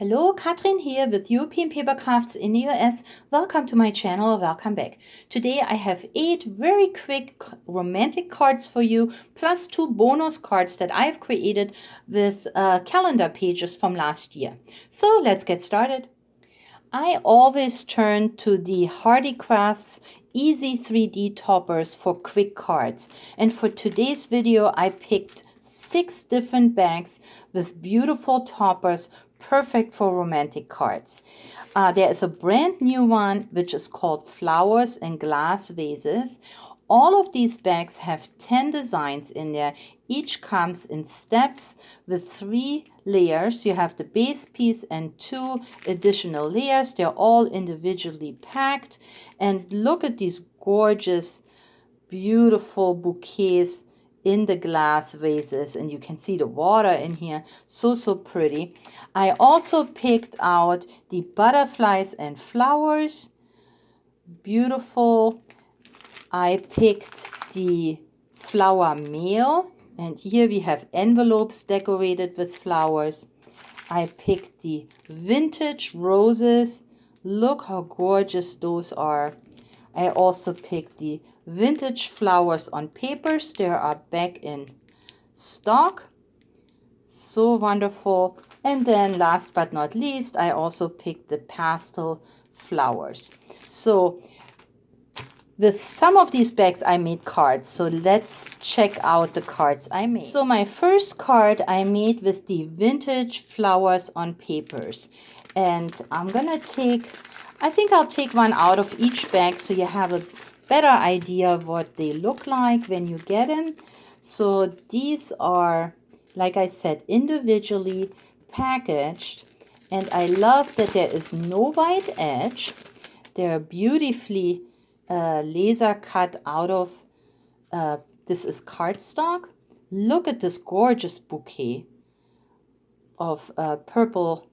Hello, Katrin here with European Paper Crafts in the US. Welcome to my channel, welcome back. Today I have 8 very quick romantic cards for you, plus 2 bonus cards that I've created with calendar pages from last year. So let's get started. I always turn to the Hardy Crafts Easy 3D toppers for quick cards. And for today's video, I picked 6 different bags with beautiful toppers, perfect for romantic cards. There is a brand new one which is called Flowers and Glass Vases. All of these bags have 10 designs in there. Each comes in steps with 3 layers. You have the base piece and 2 additional layers. They're all individually packed. And look at these gorgeous, beautiful bouquets in the glass vases, and you can see the water in here. So pretty. I also picked out the butterflies and flowers. Beautiful. I picked the flower mail, and here we have envelopes decorated with flowers. I picked the vintage roses. Look how gorgeous those are. I also picked the vintage flowers on papers. They are back in stock. So wonderful. And then last but not least, I also picked the pastel flowers. So with some of these bags I made cards, so let's check out the cards I made. So my first card I made with the vintage flowers on papers. And I'm gonna I think I'll take one out of each bag so you have a better idea of what they look like when you get them. So these are, like I said, individually packaged. And I love that there is no white edge. They're beautifully laser cut out of, this is cardstock. Look at this gorgeous bouquet of purple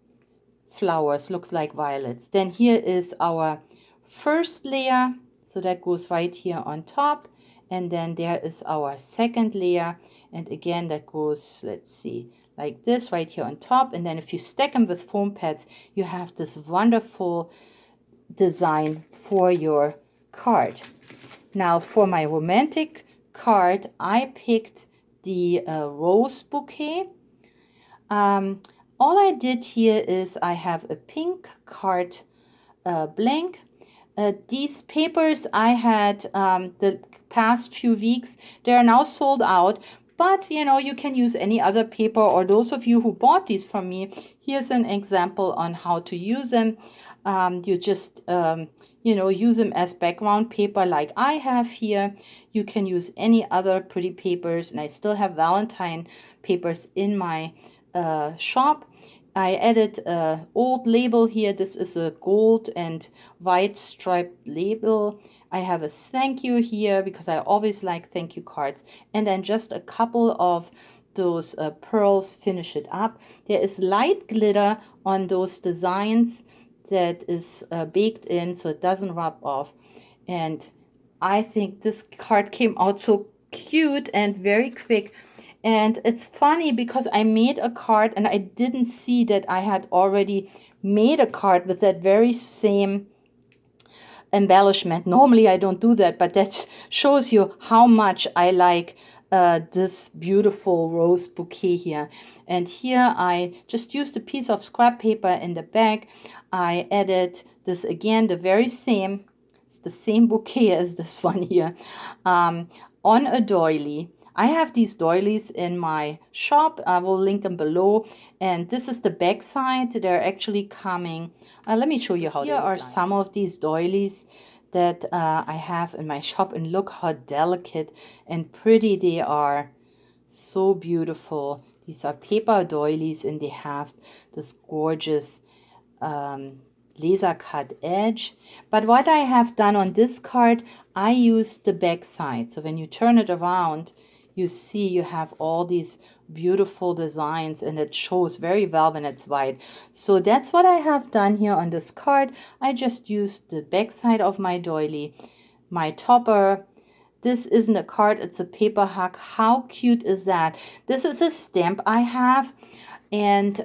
flowers, looks like violets. Then here is our first layer, so that goes right here on top. And then there is our second layer, and again that goes, let's see, like this right here on top. And then if you stack them with foam pads, you have this wonderful design for your card. Now for my romantic card, I picked the rose bouquet. All I did here is I have a pink card blank. These papers I had the past few weeks, they are now sold out. But, you know, you can use any other paper, or those of you who bought these from me, here's an example on how to use them. You just, use them as background paper like I have here. You can use any other pretty papers, and I still have Valentine papers in my shop. I added an old label here. This is a gold and white striped label. I have a thank you here because I always like thank you cards. And then just a couple of those pearls finish it up. There is light glitter on those designs that is baked in so it doesn't rub off. And I think this card came out so cute and very quick. And it's funny because I made a card and I didn't see that I had already made a card with that very same embellishment. Normally I don't do that, but that shows you how much I like this beautiful rose bouquet here. And here I just used a piece of scrap paper in the bag. I added this again, the very same, it's the same bouquet as this one here, on a doily. I have these doilies in my shop. I will link them below. And this is the back side. They're actually coming. Let me show you how they look. Here are some of these doilies that I have in my shop. And look how delicate and pretty they are. So beautiful. These are paper doilies, and they have this gorgeous laser cut edge. But what I have done on this card, I used the back side. So when you turn it around, you see you have all these beautiful designs, and it shows very well when it's white. So that's what I have done here on this card. I just used the back side of my doily, my topper. This isn't a card, it's a paper hug. How cute is that? This is a stamp I have, and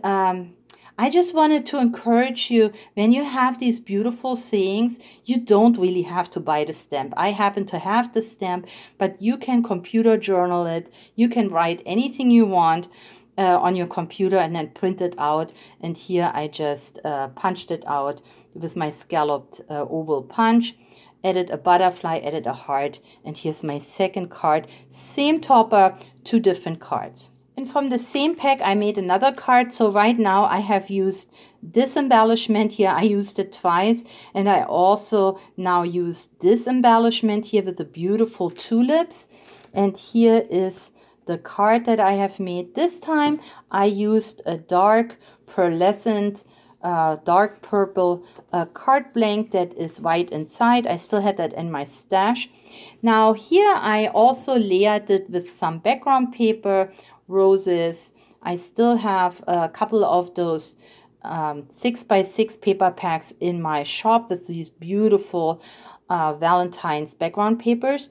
I just wanted to encourage you, when you have these beautiful sayings, you don't really have to buy the stamp. I happen to have the stamp, but you can computer journal it. You can write anything you want on your computer and then print it out. And here I just punched it out with my scalloped oval punch. Added a butterfly, added a heart, and here's my second card. Same topper, 2 different cards. And from the same pack, I made another card. So right now I have used this embellishment here. I used it twice. And I also now use this embellishment here with the beautiful tulips. And here is the card that I have made. This time I used a dark pearlescent dark purple card blank that is white inside. I still had that in my stash. Now here I also layered it with some background paper, roses. I still have a couple of those 6x6 paper packs in my shop with these beautiful Valentine's background papers.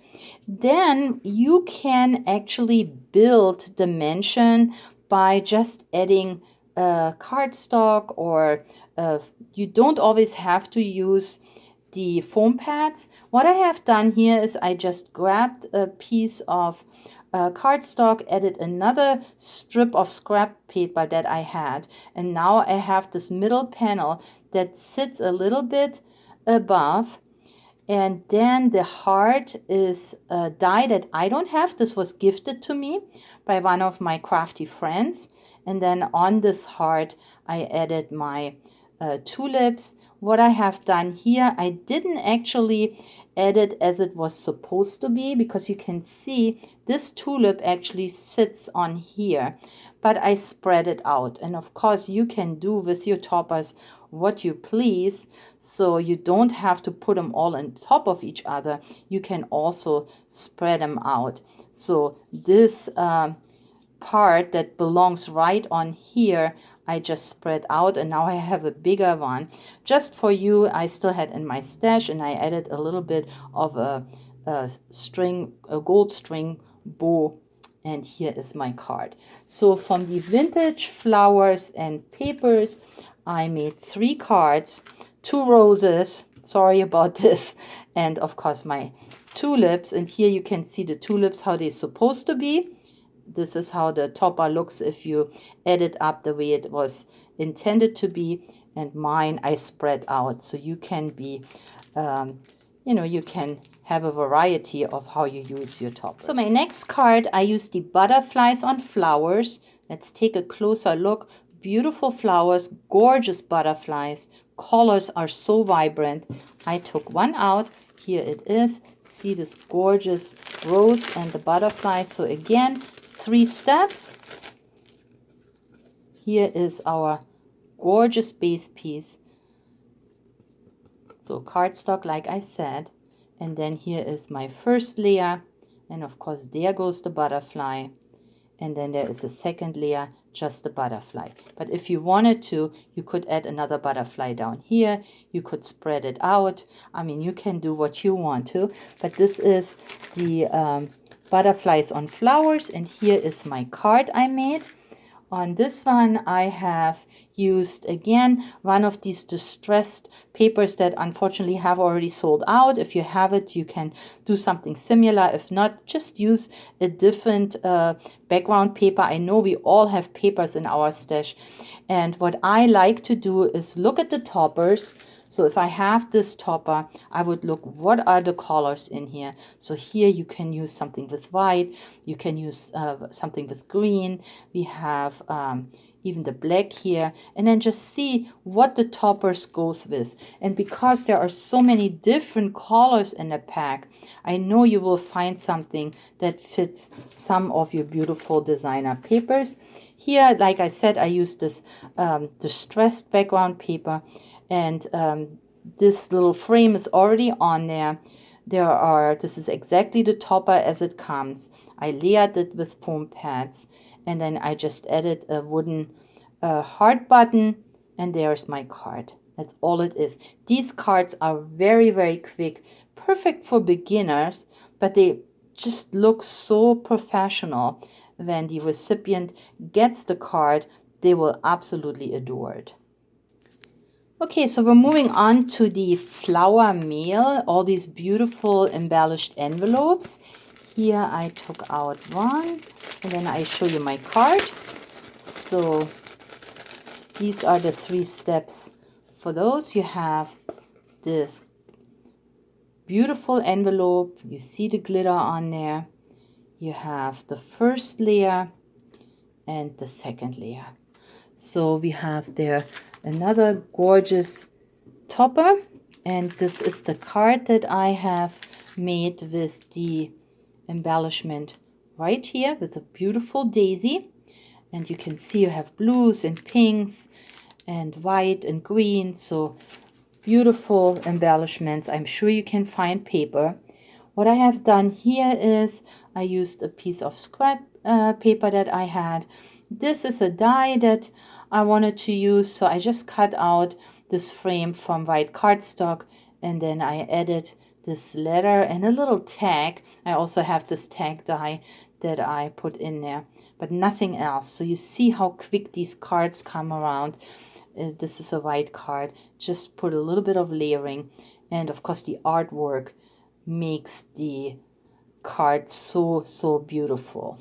Then you can actually build dimension by just adding cardstock, or you don't always have to use the foam pads. What I have done here is I just grabbed a piece of cardstock, added another strip of scrap paper that I had, and now I have this middle panel that sits a little bit above. And then the heart is a die that I don't have. This was gifted to me by one of my crafty friends. And then on this heart, I added my tulips. What I have done here, I didn't actually add it as it was supposed to be, because you can see this tulip actually sits on here. But I spread it out. And of course, you can do with your toppers what you please. So you don't have to put them all on top of each other. You can also spread them out. So this part that belongs right on here, I just spread out, and now I have a bigger one just for you. I still had in my stash, and I added a little bit of a gold string bow, and here is my card. So from the vintage flowers and papers, I made 3 cards, 2 roses, sorry about this, and of course my tulips. And here you can see the tulips, how they're supposed to be. This is how the topper looks if you add it up the way it was intended to be. And mine I spread out, so you can be, you can have a variety of how you use your top. So my next card, I used the butterflies on flowers. Let's take a closer look. Beautiful flowers, gorgeous butterflies. Colors are so vibrant. I took one out. Here it is. See this gorgeous rose and the butterfly. So again, 3 steps. Here is our gorgeous base piece. So cardstock, like I said. And then here is my first layer. And of course, there goes the butterfly. And then there is a second layer, just the butterfly. But if you wanted to, you could add another butterfly down here. You could spread it out. I mean, you can do what you want to. But this is the butterflies on flowers. And here is my card I made. On this one, I have used, again, one of these distressed papers that unfortunately have already sold out. If you have it, you can do something similar. If not, just use a different background paper. I know we all have papers in our stash. And what I like to do is look at the toppers. So if I have this topper, I would look, what are the colors in here? So here you can use something with white. You can use something with green. We have even the black here. And then just see what the toppers goes with. And because there are so many different colors in the pack, I know you will find something that fits some of your beautiful designer papers. Here, like I said, I used this distressed background paper. And this little frame is already on there. This is exactly the topper as it comes. I layered it with foam pads. And then I just added a wooden heart button. And there's my card. That's all it is. These cards are very, very quick. Perfect for beginners. But they just look so professional. When the recipient gets the card, they will absolutely adore it. Okay, so we're moving on to the flower mail, all these beautiful embellished envelopes. Here I took out one, and then I show you my card. So these are the 3 steps for those. You have this beautiful envelope. You see the glitter on there. You have the first layer and the second layer. So we have there another gorgeous topper, and this is the card that I have made with the embellishment right here with a beautiful daisy. And you can see you have blues and pinks and white and green, so beautiful embellishments. I'm sure you can find paper. What I have done here is I used a piece of scrap paper that I had. This is a die that I wanted to use, so I just cut out this frame from white cardstock, and then I added this letter and a little tag. I also have this tag die that I put in there, but nothing else. So you see how quick these cards come around. This is a white card. Just put a little bit of layering, and of course the artwork makes the card so beautiful.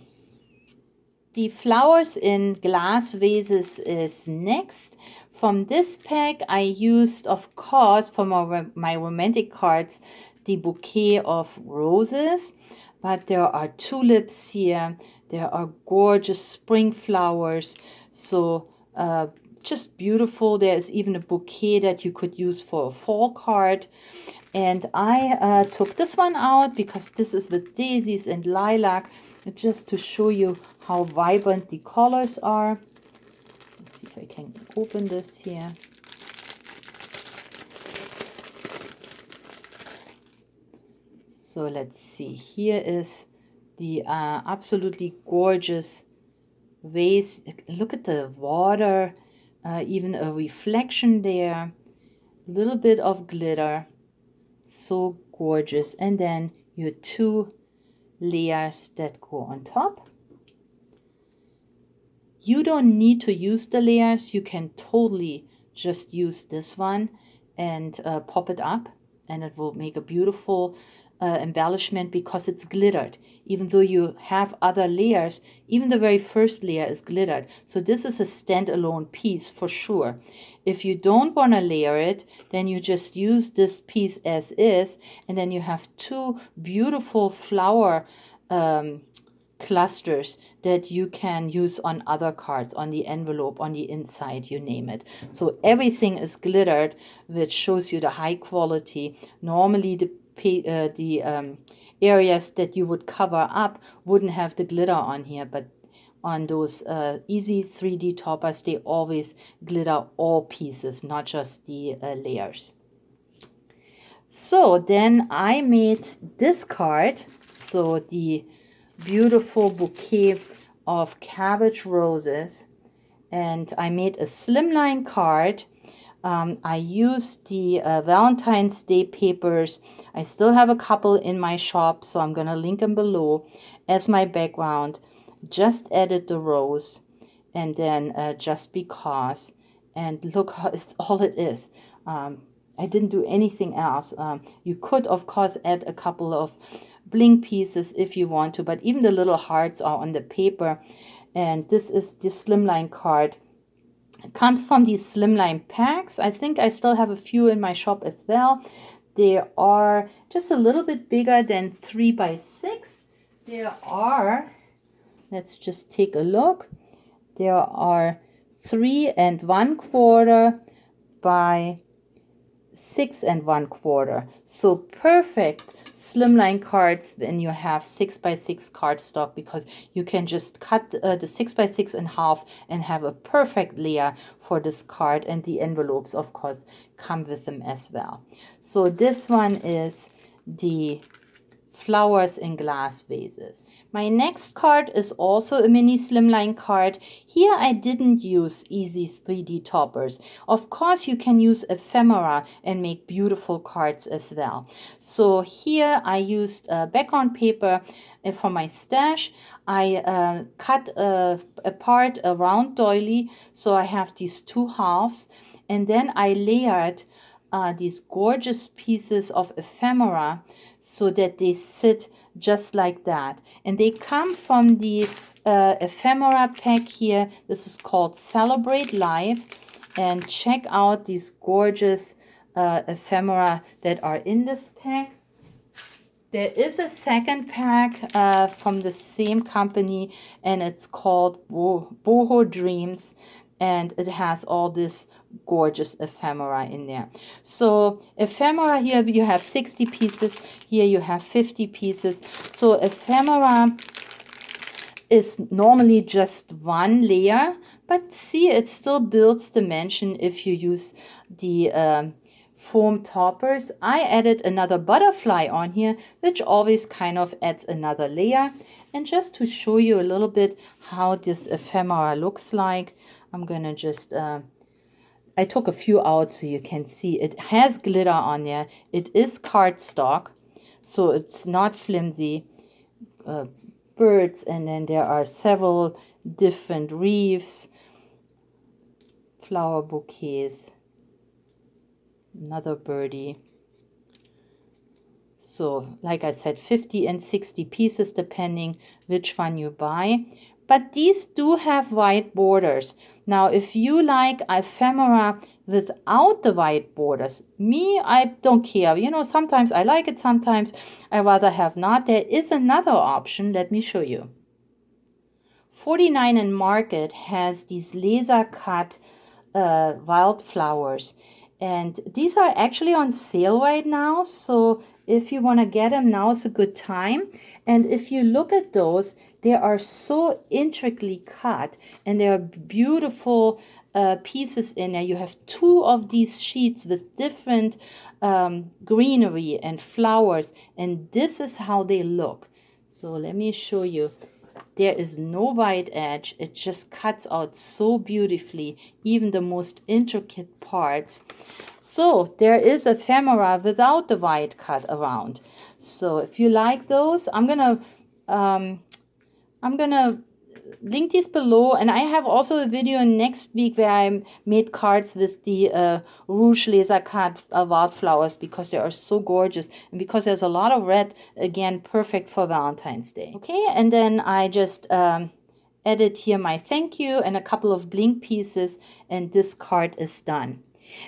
The flowers in glass vases is next. From this pack I used, of course, for my romantic cards, the bouquet of roses, but there are tulips here, there are gorgeous spring flowers, so just beautiful. There's even a bouquet that you could use for a fall card. And I took this one out because this is with daisies and lilac, just to show you how vibrant the colors are. Let's see if I can open this here. So let's see, here is the absolutely gorgeous vase. Look at the water, even a reflection there, a little bit of glitter. So gorgeous. And then your 2 layers that go on top. You don't need to use the layers. You can totally just use this one and pop it up, and it will make a beautiful embellishment because it's glittered. Even though you have other layers, even the very first layer is glittered. So this is a standalone piece for sure. If you don't want to layer it, then you just use this piece as is, and then you have 2 beautiful flower clusters that you can use on other cards, on the envelope, on the inside, you name it. So everything is glittered, which shows you the high quality. Normally the areas that you would cover up wouldn't have the glitter on here, but on those easy 3D toppers, they always glitter all pieces, not just the layers. So then I made this card, so the beautiful bouquet of cabbage roses, and I made a slimline card. I used the Valentine's Day papers. I still have a couple in my shop, so I'm gonna link them below as my background. Just added the rose, and then just because, and look how it's all it is. I didn't do anything else. You could of course add a couple of bling pieces if you want to, but even the little hearts are on the paper. And this is the slimline card. It comes from these slimline packs. I think I still have a few in my shop as well. They are just a little bit bigger than 3 by 6. There are, let's just take a look. There are 3 1/4 by 6 1/4. So perfect slimline cards when you have 6 by 6 cardstock, because you can just cut the 6 by 6 in half and have a perfect layer for this card, and the envelopes of course come with them as well. So this one is the flowers in glass vases. My next card is also a mini slimline card. Here I didn't use easy 3D toppers. Of course you can use ephemera and make beautiful cards as well. So here I used background paper for my stash. I cut apart a round doily, so I have these 2 halves, And then I layered these gorgeous pieces of ephemera so that they sit just like that. And they come from the ephemera pack here. This is called Celebrate Life. And check out these gorgeous ephemera that are in this pack. There is a second pack from the same company, and it's called Boho Dreams, and it has all this gorgeous ephemera in there. So ephemera, here you have 60 pieces, here you have 50 pieces. So ephemera is normally just one layer, but see, it still builds dimension if you use the foam toppers. I added another butterfly on here, which always kind of adds another layer. And just to show you a little bit how this ephemera looks like, I'm gonna just I took a few out so you can see. It has glitter on there. It is cardstock, so it's not flimsy. Birds, and then there are several different wreaths, flower bouquets, another birdie. So like I said, 50 and 60 pieces depending which one you buy. But these do have white borders. Now if you like ephemera without the white borders, me, I don't care. You know, sometimes I like it, sometimes I rather have not. There is another option. Let me show you. 49 and Market has these laser cut wildflowers, and these are actually on sale right now. So if you want to get them, now is a good time. And if you look at those, they are so intricately cut, and they are beautiful pieces in there. You have two of these sheets with different greenery and flowers, and this is how they look. So let me show you. There is no white edge. It just cuts out so beautifully, even the most intricate parts. So there is ephemera without the white cut around. So if you like those, I'm gonna link these below, and I have also a video next week where I made cards with the Rouge laser cut wildflowers, because they are so gorgeous, and because there's a lot of red, again, perfect for Valentine's Day. Okay, and then I just added here my thank you and a couple of bling pieces, and this card is done.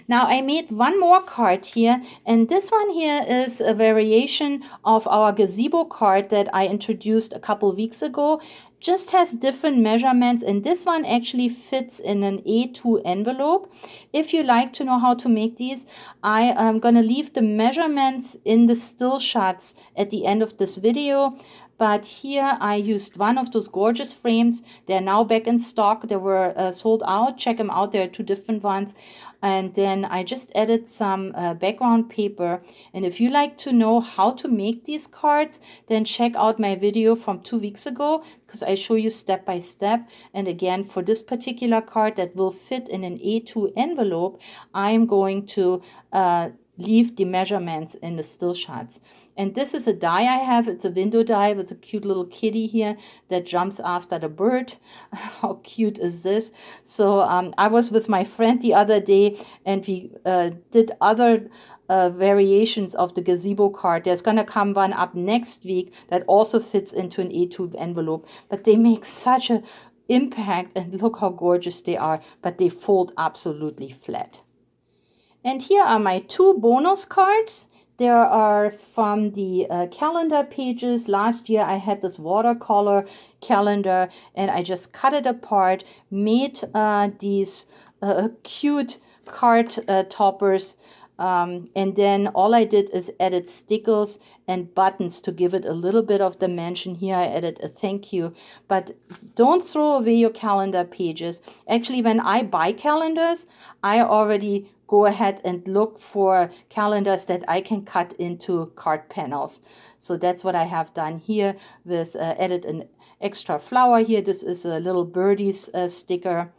Now I made one more card here, and this one here is a variation of our Gazebo card that I introduced a couple weeks ago. Just has different measurements, and this one actually fits in an A2 envelope. If you like to know how to make these, I am going to leave the measurements in the still shots at the end of this video. But here I used one of those gorgeous frames. They're now back in stock. They were sold out. Check them out. There are two different ones. And then I just added some background paper. And if you like to know how to make these cards, then check out my video from 2 weeks ago, because I show you step by step. And again, for this particular card that will fit in an A2 envelope, I'm going to leave the measurements in the still shots. And this is a die I have. It's a window die with a cute little kitty here that jumps after the bird. How cute is this? So I was with my friend the other day, and we did other variations of the Gazebo card. There's going to come one up next week that also fits into an A2 envelope. But they make such an impact, and look how gorgeous they are. But they fold absolutely flat. And here are my two bonus cards. There are from the calendar pages. Last year I had this watercolor calendar, and I just cut it apart, made these cute card toppers, and then all I did is added stickers and buttons to give it a little bit of dimension. Here I added a thank you, but don't throw away your calendar pages. Actually, when I buy calendars, I already go ahead and look for calendars that I can cut into card panels. So that's what I have done here with added an extra flower here. This is a little birdie's sticker,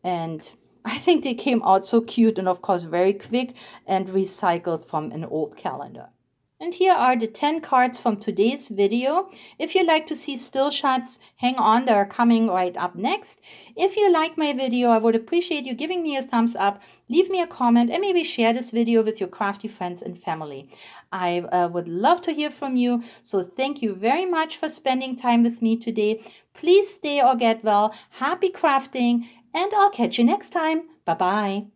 and I think they came out so cute, and of course very quick, and recycled from an old calendar. And here are the 10 cards from today's video. If you like to see still shots, hang on, they're coming right up next. If you like my video, I would appreciate you giving me a thumbs up, leave me a comment, and maybe share this video with your crafty friends and family. I would love to hear from you, so thank you very much for spending time with me today. Please stay or get well, happy crafting, and I'll catch you next time. Bye-bye.